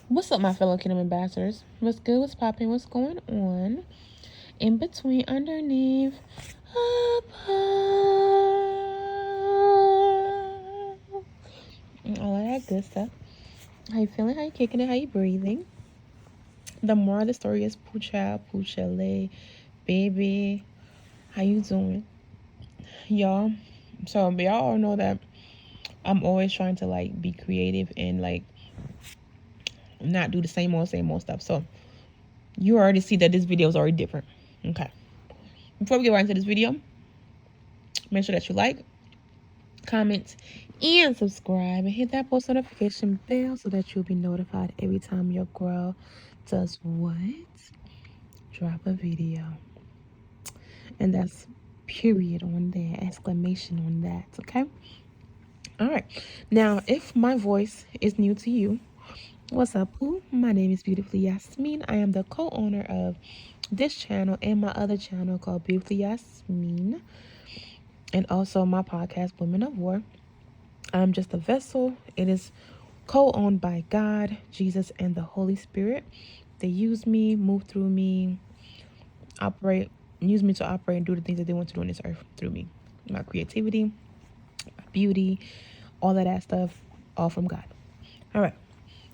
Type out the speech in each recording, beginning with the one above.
What's up, my fellow Kingdom ambassadors? What's good? What's popping? What's going on? In between, underneath, above, and all of that good stuff. How you feeling? How you kicking it? How you breathing? The moral of the story is Poocha, Poochale, baby. How you doing, y'all? So y'all all know that I'm always trying to like be creative and like not do the same old stuff. So you already see that this video is already different. Okay. Before we get right into this video, make sure that you like, comment, and subscribe, and hit that post notification bell so that you'll be notified every time your girl does what? Drop a video. And that's period on there, exclamation on that, okay? All right. Now, if my voice is new to you, what's up, Pooh? My name is Beautifully Yasmin. I am the co-owner of this channel and my other channel called Beautifully Yasmin, and also my podcast, Women of War. I'm just a vessel. It is co-owned by God, Jesus, and the Holy Spirit. They use me, move through me, use me to operate and do the things that they want to do on this earth through me. My creativity, my beauty, all of that stuff, all from God. All right.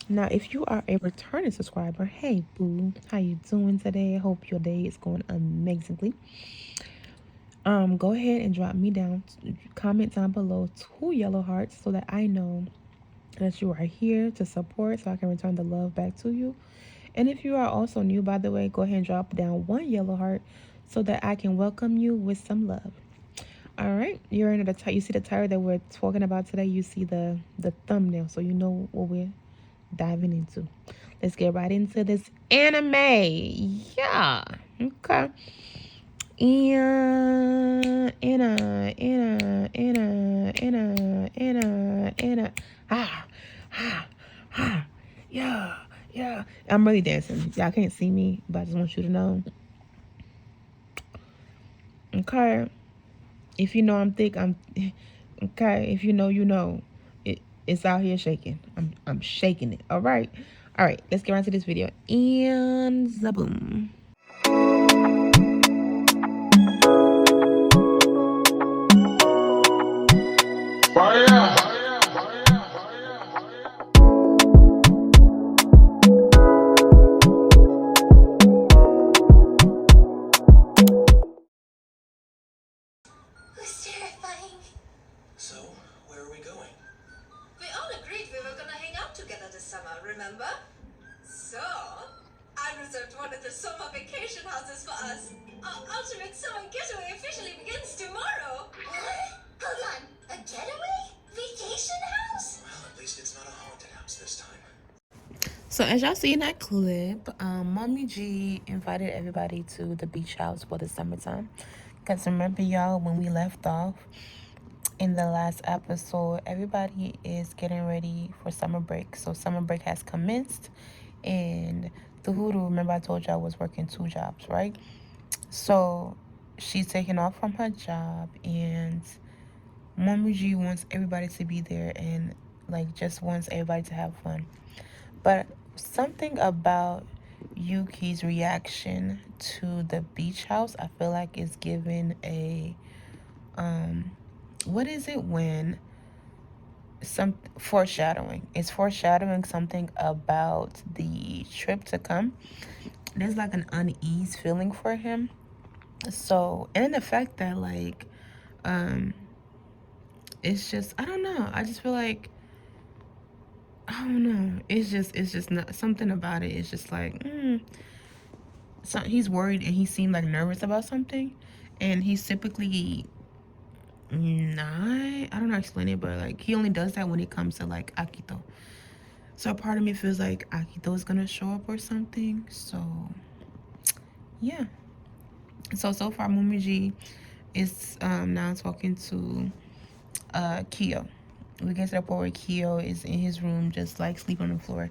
Now, if you are a returning subscriber, hey boo, how you doing today? I hope your day is going amazingly. Go ahead and drop me down, comment down below 2 yellow hearts so that I know that you are here to support, so I can return the love back to you. And if you are also new, by the way, go ahead and drop down 1 yellow heart so that I can welcome you with some love. All right, you're in the you see the title that we're talking about today. You see the thumbnail, so you know what we're diving into. Let's get right into this anime. Yeah. Okay. Yeah. I'm really dancing. Y'all can't see me, but I just want you to know. Okay. If you know I'm thick, I'm okay. If you know, you know. It's out here shaking. I'm shaking it. All right. Let's get right into this video. And zaboom. Who's terrifying? So, where are we going? We all agreed we were gonna hang out together this summer, remember? So, I reserved one of the summer vacation houses for us. Our ultimate summer getaway officially begins tomorrow. What? Hold on. A getaway? Vacation house? Well, at least it's not a haunted house this time. So as y'all see in that clip, Mommy G invited everybody to the beach house for the summertime. Because remember, y'all, when we left off in the last episode, everybody is getting ready for summer break. So summer break has commenced. And Tuhuru, remember I told y'all, was working 2 jobs, right? So she's taking off from her job, and Mommy G wants everybody to be there and like just wants everybody to have fun. But something about Yuki's reaction to the beach house, I feel like is given a what is it when some foreshadowing? It's foreshadowing something about the trip to come. There's like an unease feeling for him. So, and then the fact that like it's just, I don't know. I just feel like, I don't know. It's just not something about it. It's just like, so he's worried and he seemed like nervous about something, and he's typically not. I don't know how to explain it, but like he only does that when it comes to like Akito. So part of me feels like Akito is gonna show up or something. So yeah. So far, Momiji is now talking to Kyo. We get to the point where Kyo is in his room just like sleeping on the floor,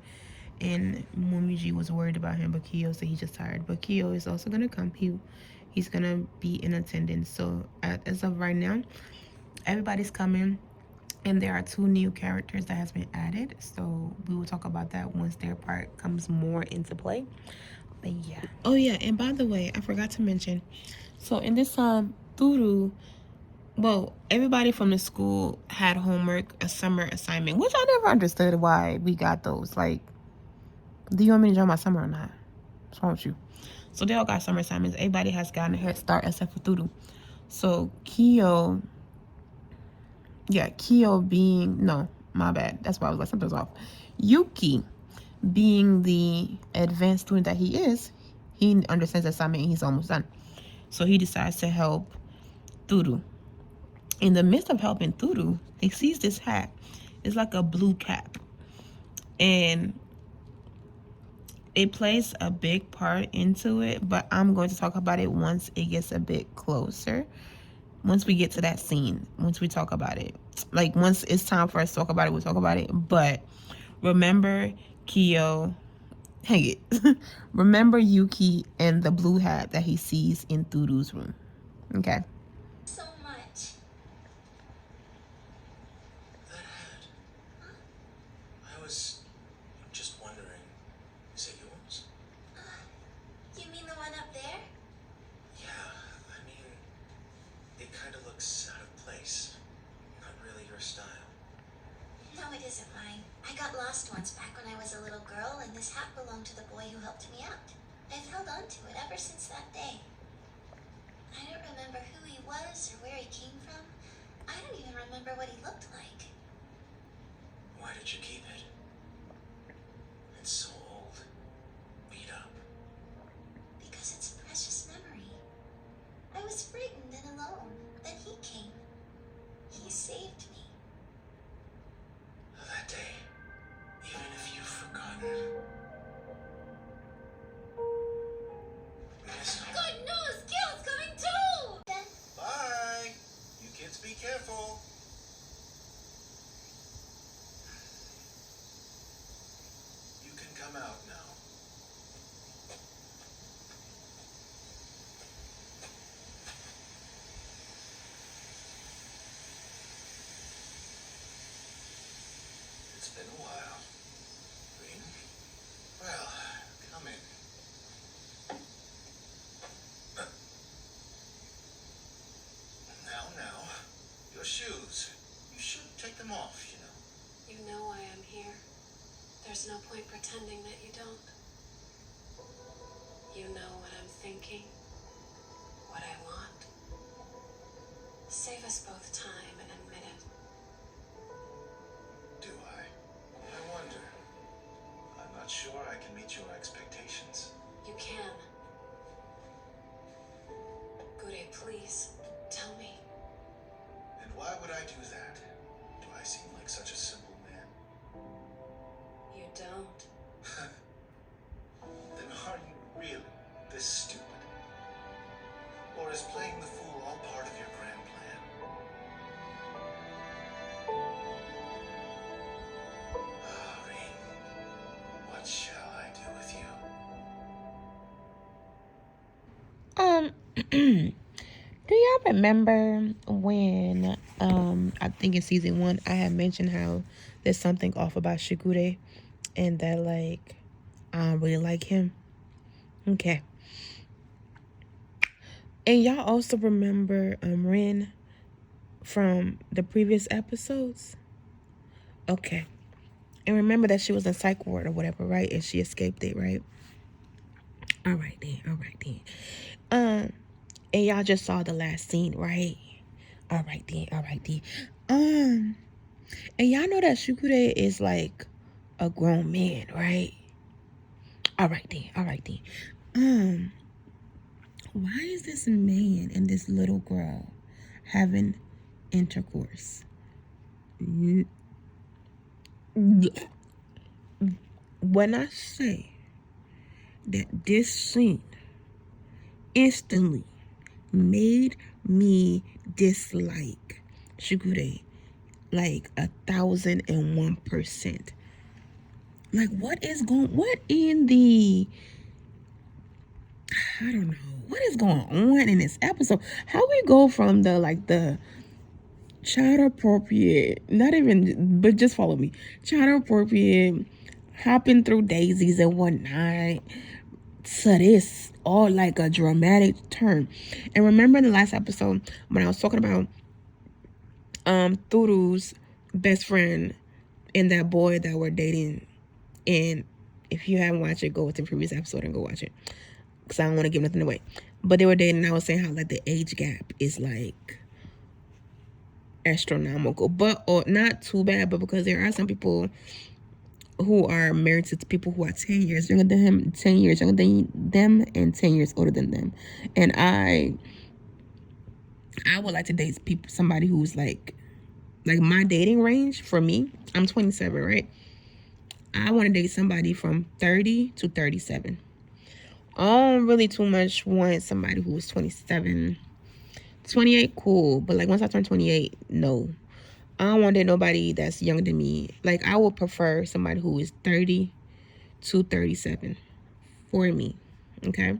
and Momiji was worried about him, but Kyo said he's just tired. But Kyo is also gonna come. He's gonna be in attendance. So as of right now, everybody's coming. And there are 2 new characters that has been added, so we will talk about that once their part comes more into play. But yeah. Oh yeah, and by the way, I forgot to mention. So in this Turu, well, everybody from the school had homework, a summer assignment, which I never understood why we got those. Like, do you want me to join my summer or not? What's wrong with you? So they all got summer assignments. Everybody has gotten a head start except for Turu. So Kyo being, no, my bad. That's why I was like, something's off. Yuki being the advanced student that he is, he understands the assignment and he's almost done. So he decides to help Turu. In the midst of helping Turu, he sees this hat. It's like a blue cap. And it plays a big part into it, but I'm going to talk about it once it gets a bit closer. Once we get to that scene, once we talk about it. Like, once it's time for us to talk about it, we'll talk about it. But remember Kyo, hang it. Remember Yuki and the blue hat that he sees in Turu's room. Okay? So much. That hat. I was just wondering, is it yours? You mean the one up there? Yeah, I mean, it kind of looks out of place. Not really your style. No, it isn't mine. I got lost once back when I was a little girl, and this hat belonged to the boy who helped me out. I've held on to it ever since that day. I don't remember who he was or where he came from. I don't even remember what he looked like. Why did you keep it? It's so old. Beat up. Because it's a precious memory. I was frightened and alone. Then he came. He saved me. That day, even if you've forgotten. Miss- Good news! Gil's coming too! Bye! You kids be careful. You can come out now. It's been a while. Green? Well, come in. Now, your shoes. You should take them off, you know. You know why I'm here. There's no point pretending that you don't. You know what I'm thinking, what I want. Save us both time and admit it. Do I? I wonder. I'm not sure I can meet your expectations. You can. Gure, please, tell me. And why would I do that? Do I seem like such a simple man? You don't. Then are you really this stupid? Or is playing the fool all part of your grand plan? Ah, Rain, what shall I do with you? Do y'all remember when I think in season 1 I had mentioned how there's something off about Shigure and that, like, I don't really like him? Okay. And y'all also remember Rin from the previous episodes? Okay. And remember that she was in psych ward or whatever, right? And she escaped it, right? All right then. And y'all just saw the last scene, right? All right then. And y'all know that Shigure is like a grown man, right? All right then. Why is this man and this little girl having intercourse? When I say that this scene instantly made me dislike Shigure like 1,001%. Like, what in the, I don't know, what is going on in this episode? How we go from the child appropriate, not even, but just follow me. Child appropriate, hopping through daisies and whatnot. So this all like a dramatic turn. And remember in the last episode when I was talking about Turu's best friend and that boy that were dating, and if you haven't watched it, go with the previous episode and go watch it, because I don't want to give nothing away. But they were dating, and I was saying how like the age gap is like astronomical, but or not too bad, but because there are some people who are married to people who are 10 years younger than him, 10 years younger than them, and 10 years older than them. And I would like to date people, somebody who's like my dating range for me, I'm 27, right? I want to date somebody from 30 to 37. I don't really too much want somebody who is 27. 28, cool. But like once I turn 28, no. I don't want to date nobody that's younger than me. Like I would prefer somebody who is 30 to 37 for me. Okay.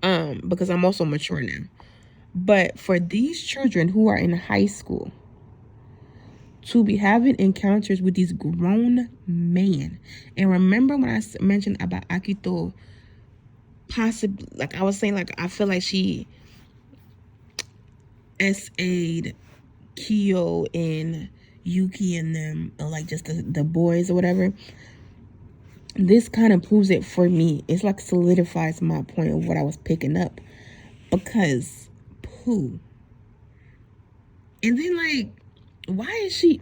Because I'm also mature now. But for these children who are in high school to be having encounters with these grown men, and remember when I mentioned about Akito, possibly, like I was saying, like I feel like she SA'd Kyo and Yuki and them, or like just the boys or whatever. This kind of proves it for me. It's like solidifies my point of what I was picking up, because poo. And then like, why is she?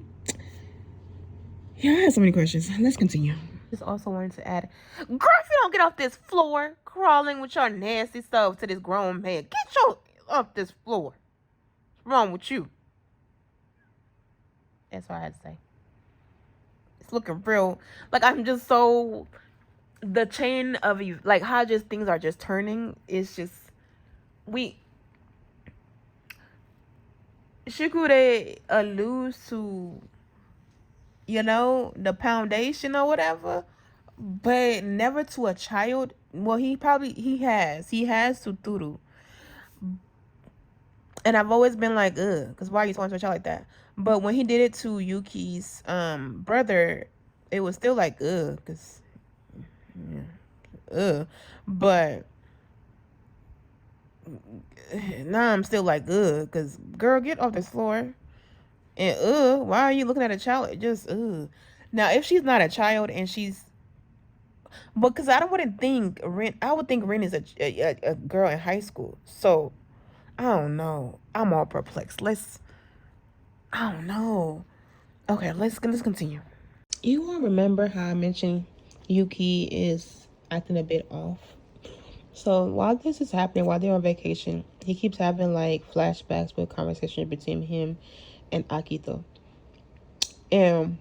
Yeah, I have so many questions. Let's continue. Just also wanted to add, girl, if you don't get off this floor, crawling with your nasty stuff to this grown man, get your off this floor. What's wrong with you? That's what I had to say. It's looking real. Like I'm just so, the chain of like how just things are just turning. It's just Shikure alludes to, you know, the foundation or whatever, but never to a child. Well, he has to Turu. And I've always been like, ugh, because why are you talking to a child like that? But when he did it to Yuki's brother, it was still like, ugh, because, yeah, ugh. But now I'm still like, ugh, because, girl, get off this floor. And, why are you looking at a child? Just, ugh. Now, if she's not a child and she's, because I wouldn't think Rin, I would think Rin is a girl in high school. So, I don't know. I'm all perplexed. I don't know. Okay, let's continue. You all remember how I mentioned Yuki is acting a bit off? So while this is happening, while they're on vacation, he keeps having like flashbacks with conversations between him and Akito. And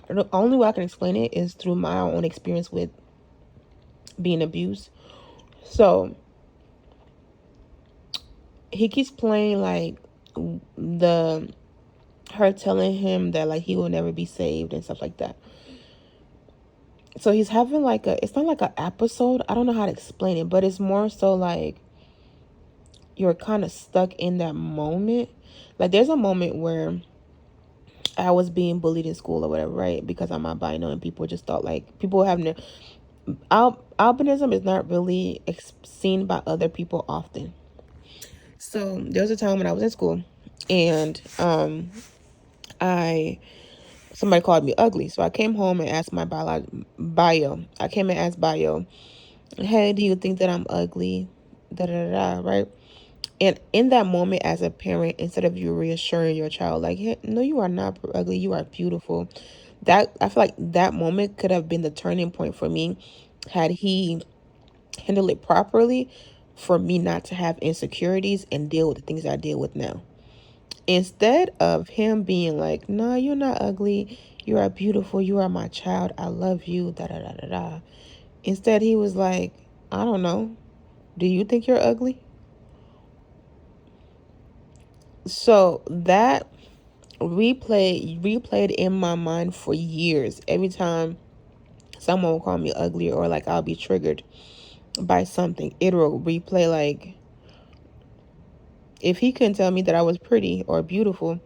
the only way I can explain it is through my own experience with being abused. So he keeps playing like her telling him that like he will never be saved and stuff like that. So he's having like it's not like an episode, I don't know how to explain it, but it's more so like you're kind of stuck in that moment. Like there's a moment where I was being bullied in school or whatever, right? Because I'm albino, and people just thought like people have no albinism is not really seen by other people often. So there was a time when I was in school, and somebody called me ugly. So I came home and asked my bio. I came and asked bio, hey, do you think that I'm ugly? Da da da, right? And in that moment, as a parent, instead of you reassuring your child, like, hey, no, you are not ugly, you are beautiful. That, I feel like that moment could have been the turning point for me, had he handled it properly, for me not to have insecurities and deal with the things I deal with now. Instead of him being like, no, you're not ugly, you are beautiful, you are my child, I love you, da da da da da. Instead, he was like, I don't know, do you think you're ugly? So that replayed in my mind for years. Every time someone will call me ugly, or like I'll be triggered by something, it'll replay like, If he couldn't tell me that I was pretty or beautiful,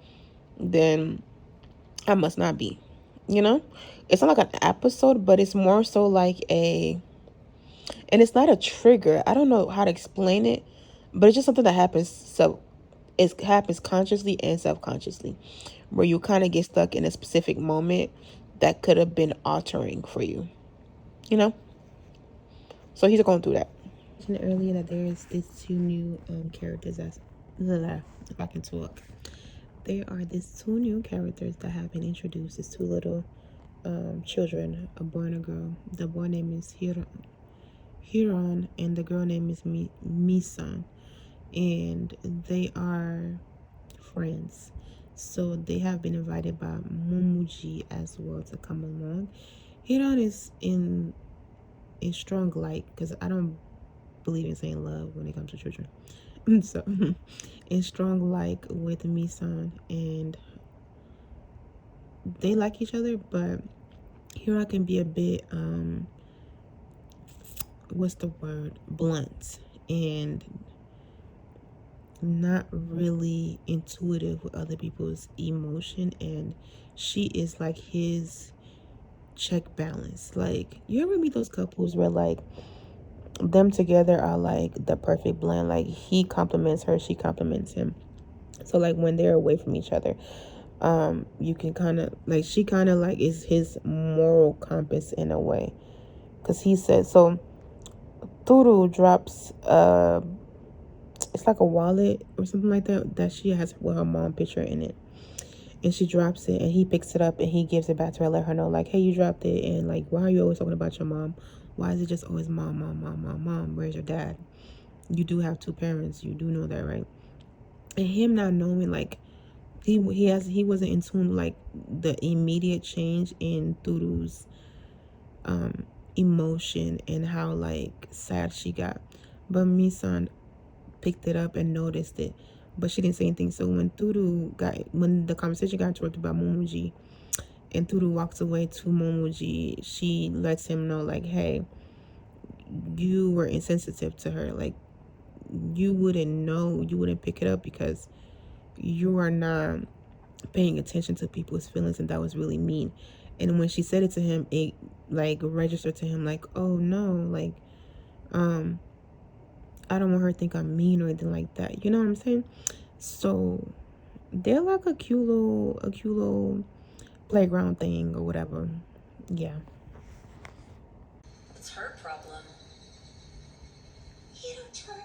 then I must not be. You know? It's not like an episode, but it's more so like and it's not a trigger. I don't know how to explain it, but it's just something that happens. So it happens consciously and subconsciously, where you kind of get stuck in a specific moment that could have been altering for you, you know? So he's going through that. I mentioned earlier that there's these two new characters that's, if I can talk. There are these two new characters that have been introduced. These two little children, a boy and a girl. The boy name is Hiron, and the girl name is Misan, and they are friends. So they have been invited by Mumuji as well to come along. Hiron is in a strong light, because I don't believe in saying love when it comes to children. So in strong like with Misan, and they like each other, but Hiron can be a bit what's the word, blunt, and not really intuitive with other people's emotion, and she is like his check balance. Like, you ever meet those couples where like them together are like the perfect blend? Like, he compliments her, she compliments him. So like when they're away from each other, you can kind of like, she kind of like is his moral compass in a way, because he says so. Turu drops it's like a wallet or something like that she has with her mom picture in it, and she drops it, and he picks it up and he gives it back to her, let her know like, hey, you dropped it, and like, why are you always talking about your mom? Why is it just always mom, mom, mom, mom, mom? Where's your dad? You do have two parents, you do know that, right? And him not knowing, like, he wasn't in tune, like the immediate change in Turu's emotion and how like sad she got. But Misan picked it up and noticed it, but she didn't say anything. So when the conversation got interrupted by Momoji, and Turu walks away to Momoji, she lets him know like, hey, you were insensitive to her. Like, you wouldn't know, you wouldn't pick it up because you are not paying attention to people's feelings, and that was really mean. And when she said it to him, it like registered to him like, oh no, like I don't want her to think I'm mean or anything like that. You know what I'm saying? So they're like a cute little playground thing or whatever. Yeah. It's her problem. Hiro-chan,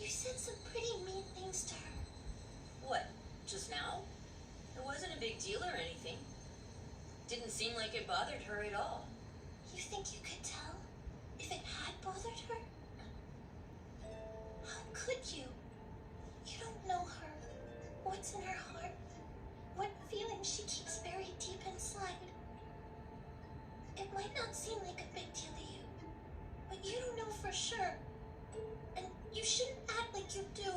you said some pretty mean things to her. What, just now? It wasn't a big deal or anything. Didn't seem like it bothered her at all. You think you could tell if it had bothered her? How could you? You don't know her. What's in her heart? What feelings she keeps buried deep inside? It might not seem like a big deal to you, but you don't know for sure. And you shouldn't act like you do.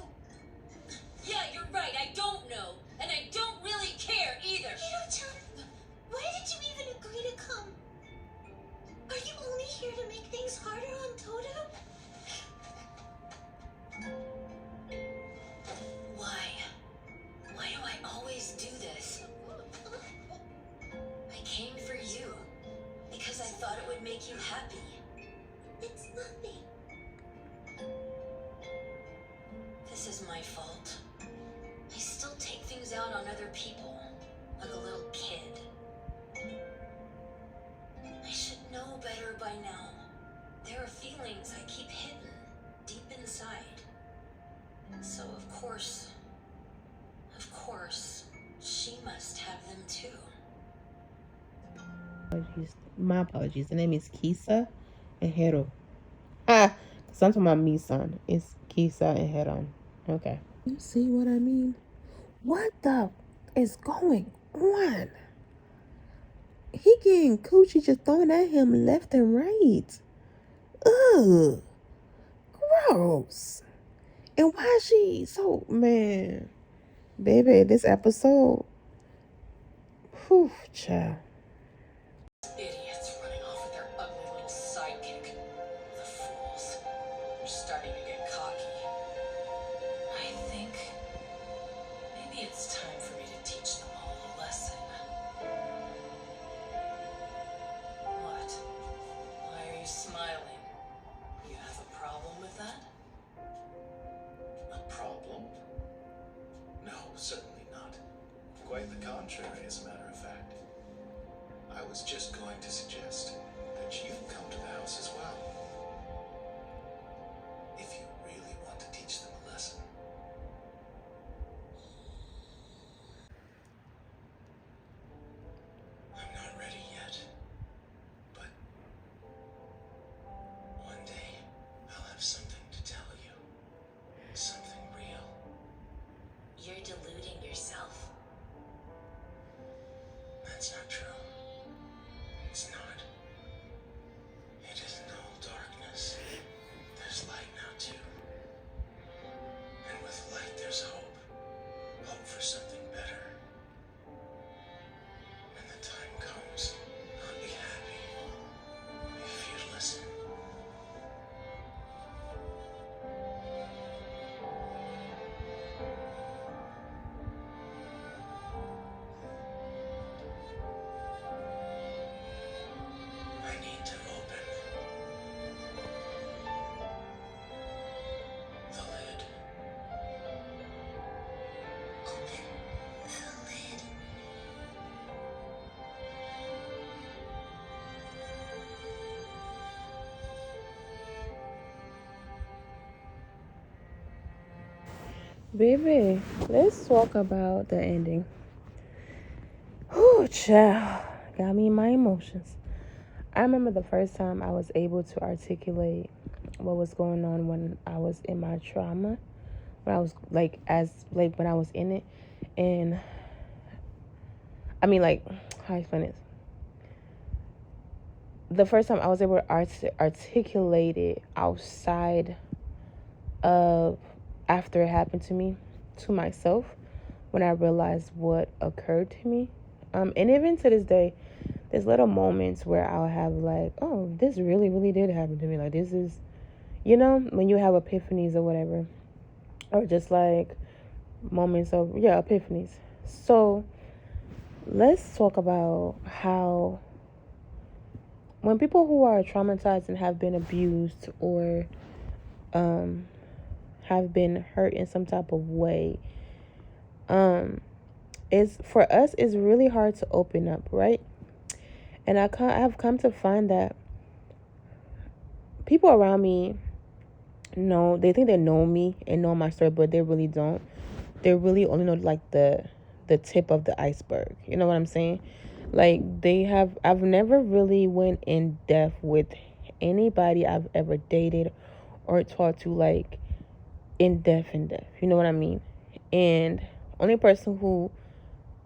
Yeah, you're right, I don't know. And I don't really care either. Hiro-chan, why did you even agree to come? Are you only here to make things harder on Toto? Why? Why do I always do this? I came for you because I thought it would make you happy. It's nothing. This is my fault. I still take things out on other people, like a little kid. I should know better by now. There are feelings I keep hidden deep inside. So of course, she must have them too. My apologies. The name is Kisa and Hero. Ah, because I'm talking about Misan. It's Kisa and Heron. Okay. You see what I mean? What the is going on? He getting coochie just thrown at him left and right. Ugh. Gross. And why is she so, man, baby, this episode, whew, child. Idiots running off with their ugly little sidekick. The fools. They're starting to get cocky. Quite the contrary, as a matter of fact. I was just going to suggest that you come to the house as well. If you really want to teach them a lesson. I'm not ready yet, but one day I'll have something to tell you. Something real. You're deluding yourself. That's not true. It's not. It isn't all darkness. There's light now, too. And with light, there's hope. Hope for something better. When the time comes, I'll be happy. If you'd listen. I need to open the lid. Open the lid. Baby, let's talk about the ending. Whew, child. Got me in my emotions. I remember the first time I was able to articulate what was going on when I was in my trauma. When I was when I was in it. And I mean, like, how I explain this? The first time I was able to articulate it outside of after it happened to me, to myself, when I realized what occurred to me. And even to this day, there's little moments where I'll have like, oh, this really, really did happen to me. Like, this is, when you have epiphanies or whatever, or just like moments of, epiphanies. So let's talk about how when people who are traumatized and have been abused or have been hurt in some type of way, is for us it's really hard to open up, right? And I have come to find that people around me they think they know me and know my story, but they really don't. They really only know like the tip of the iceberg. You know what I'm saying? Like I've never really went in depth with anybody I've ever dated or talked to, like in depth. You know what I mean? And only person who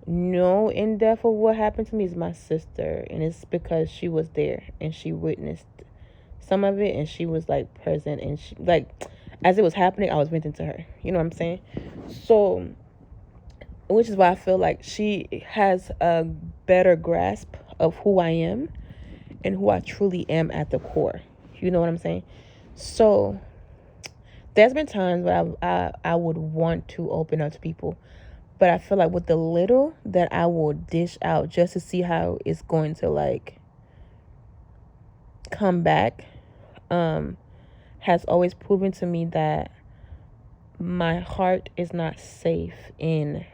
know in depth of what happened to me is my sister, and it's because she was there and she witnessed some of it, and she was like present, and she, like, as it was happening, I was venting to her. You know what I'm saying? So, which is why I feel like she has a better grasp of who I am and who I truly am at the core. You know what I'm saying? So there's been times where I would want to open up to people, but I feel like with the little that I will dish out just to see how it's going to like come back, has always proven to me that my heart is not safe in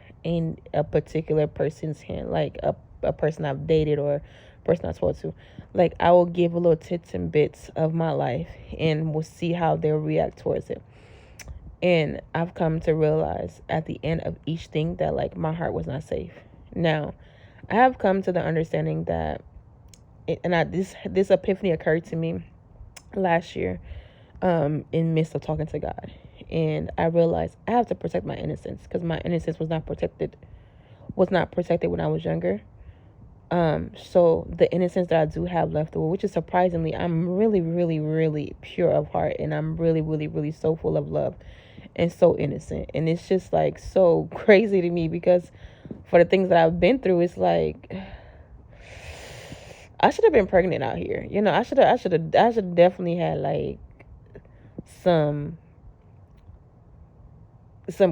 a particular person's hand, like a person I've dated or a person I talked to. Like, I will give a little tits and bits of my life and we'll see how they'll react towards it. And I've come to realize at the end of each thing that like my heart was not safe. Now, I have come to the understanding that this epiphany occurred to me last year, in midst of talking to God, and I realized I have to protect my innocence because my innocence was not protected when I was younger. So the innocence that I do have left over, which is surprisingly, I'm really, really, really pure of heart, and I'm really, really, really so full of love and so innocent, and it's just like so crazy to me because for the things that I've been through, it's like I should have been pregnant out here. I should have definitely had like some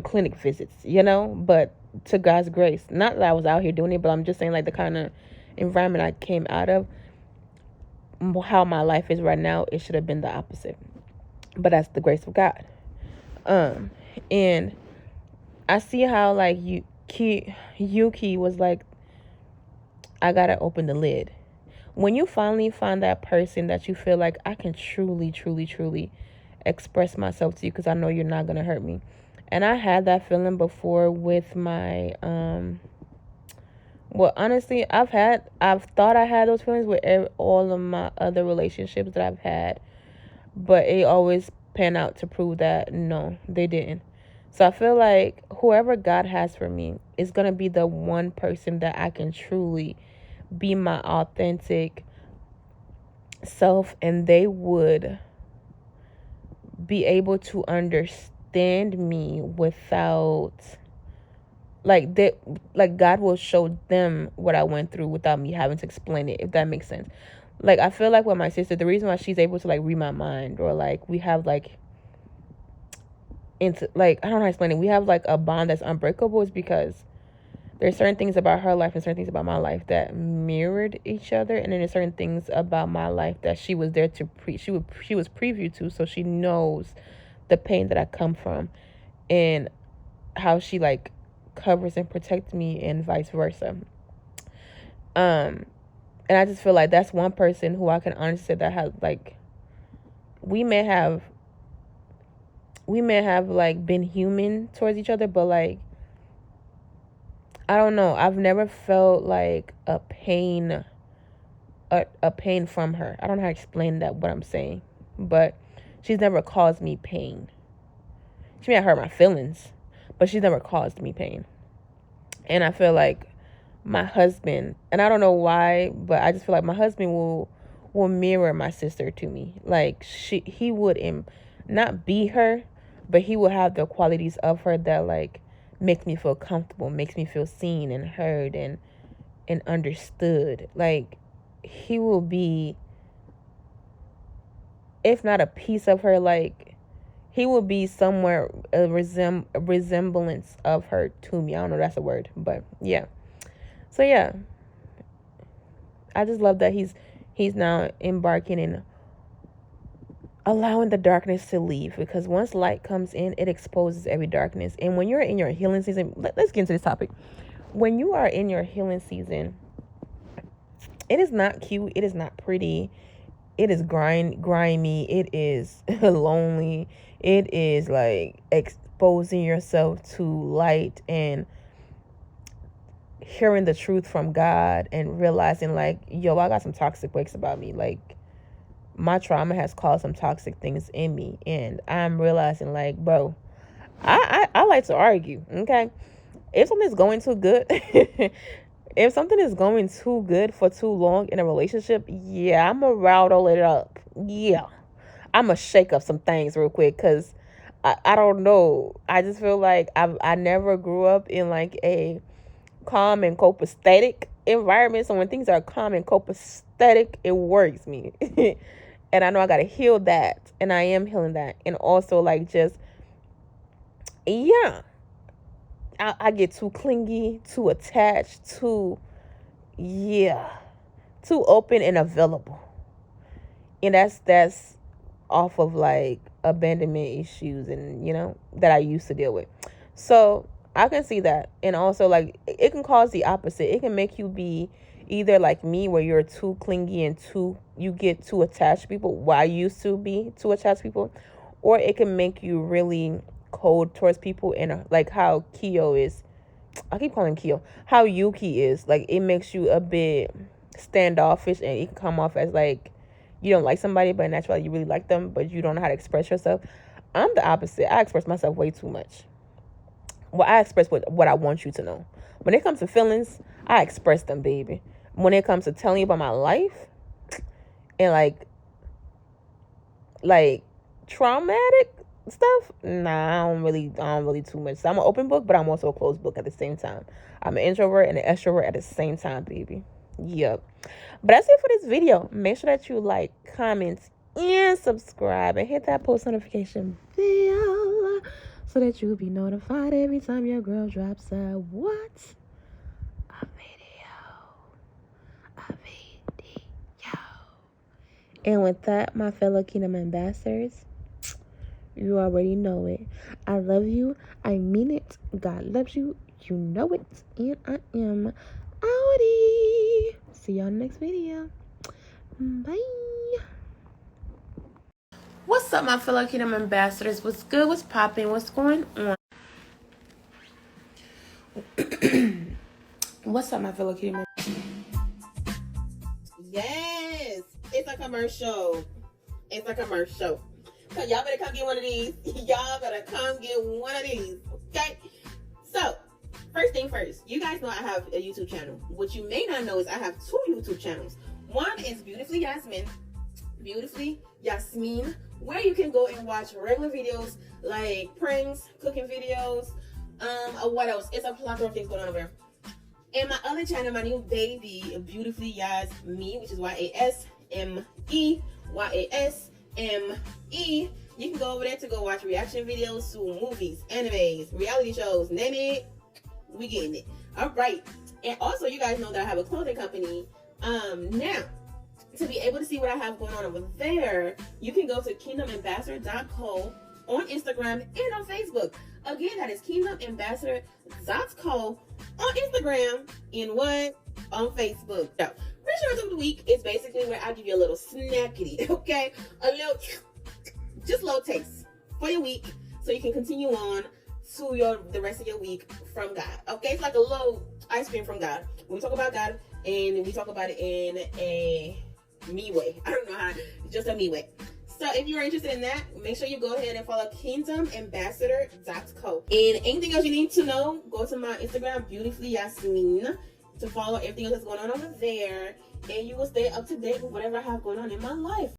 clinic visits, but to God's grace, not that I was out here doing it, but I'm just saying like the kind of environment I came out of, how my life is right now, it should have been the opposite, but that's the grace of God. And I see how like Yuki was like, I gotta open the lid. When you finally find that person that you feel like I can truly, truly, truly express myself to you because I know you're not gonna hurt me. And I had that feeling before with my well, honestly, I've thought I had those feelings with all of my other relationships that I've had, but it always panned out to prove that no, they didn't. So I feel like whoever God has for me is gonna be the one person that I can truly be my authentic self, and they would be able to understand me without like God will show them what I went through without me having to explain it, if that makes sense. Like I feel like with my sister, the reason why she's able to like read my mind, or like we have like into like I don't know how to explain it, we have like a bond that's unbreakable, is because there's certain things about her life and certain things about my life that mirrored each other, and then there's certain things about my life that she was there to she was preview to, so she knows the pain that I come from and how she like covers and protects me, and vice versa. And I just feel like that's one person who I can honestly say that has like we may have like been human towards each other, but like I don't know, I've never felt like a pain from her. I don't know how to explain that, what I'm saying, but she's never caused me pain. She may have hurt my feelings, but she's never caused me pain. And I feel like my husband, and I don't know why, but I just feel like my husband will mirror my sister to me. Like he would not be her, but he will have the qualities of her that like makes me feel comfortable, makes me feel seen and heard and understood. Like he will be, if not a piece of her, like he will be somewhere a resemblance of her to me. I don't know if that's a word, but yeah. So yeah, I just love that he's now embarking in allowing the darkness to leave, because once light comes in, it exposes every darkness. And when you're in your healing season, let's get into this topic. When you are in your healing season, it is not cute, it is not pretty, it is grimy, it is lonely, it is like exposing yourself to light and hearing the truth from God and realizing like, yo, I got some toxic ways about me. Like my trauma has caused some toxic things in me, and I'm realizing like, bro, I like to argue. Okay, if something's going too good, if something is going too good for too long in a relationship, yeah, I'm gonna rattle it up. Yeah, I'm gonna shake up some things real quick, because I don't know. I just feel like I never grew up in like a calm and copacetic environment. So when things are calm and copacetic, it worries me. And I know I gotta heal that, and I am healing that. And also like just yeah, I get too clingy, too attached, too open and available. And that's off of like abandonment issues, and that I used to deal with. So I can see that. And also like it can cause the opposite. It can make you be either like me, where you're too clingy and you get too attached to people, where I used to be too attached to people. Or it can make you really cold towards people, and like how Kyo is, I keep calling Kyo, how Yuki is. Like it makes you a bit standoffish, and it can come off as like you don't like somebody, but naturally you really like them, but you don't know how to express yourself. I'm the opposite. I express myself way too much. Well, I express what I want you to know. When it comes to feelings, I express them, baby. When it comes to telling you about my life and like traumatic stuff, nah, I don't really too much. So I'm an open book, but I'm also a closed book at the same time. I'm an introvert and an extrovert at the same time, baby. Yep. But that's it for this video. Make sure that you like, comment, and subscribe, and hit that post notification bell so that you'll be notified every time your girl drops a what? A video. And with that, my fellow Kingdom ambassadors, you already know it. I love you. I mean it. God loves you. You know it. And I am outie. See y'all next video. Bye. What's up, my fellow Kingdom ambassadors? What's good? What's popping? What's going on? What's up, my fellow Kingdom? Yes, it's a commercial. It's a commercial. So y'all better come get one of these. Y'all better come get one of these. Okay? So, first thing first, you guys know I have a YouTube channel. What you may not know is I have 2 YouTube channels. One is Beautifully Yasmin, where you can go and watch regular videos like pranks, cooking videos, what else? It's a plethora of things going on over there. And my other channel, my new baby, Beautifully Yasme, which is YASME, YASME. You can go over there to go watch reaction videos to movies, animes, reality shows, name it, we getting it. All right. And also, you guys know that I have a clothing company. Now, to be able to see what I have going on over there, you can go to kingdomambassador.co on Instagram and on Facebook. Again, that is kingdomambassador.co on Instagram and what? On Facebook. So, Restaurants of the Week is basically where I give you a little snackity, okay? A little, just a little taste for your week so you can continue on to the rest of your week from God, okay? It's like a little ice cream from God. We talk about God and we talk about it in a me way. I don't know how, just a me way. So if you're interested in that, make sure you go ahead and follow kingdomambassador.co. And anything else you need to know, go to my Instagram, Beautifully Yasmin, to follow everything else that's going on over there. And you will stay up to date with whatever I have going on in my life.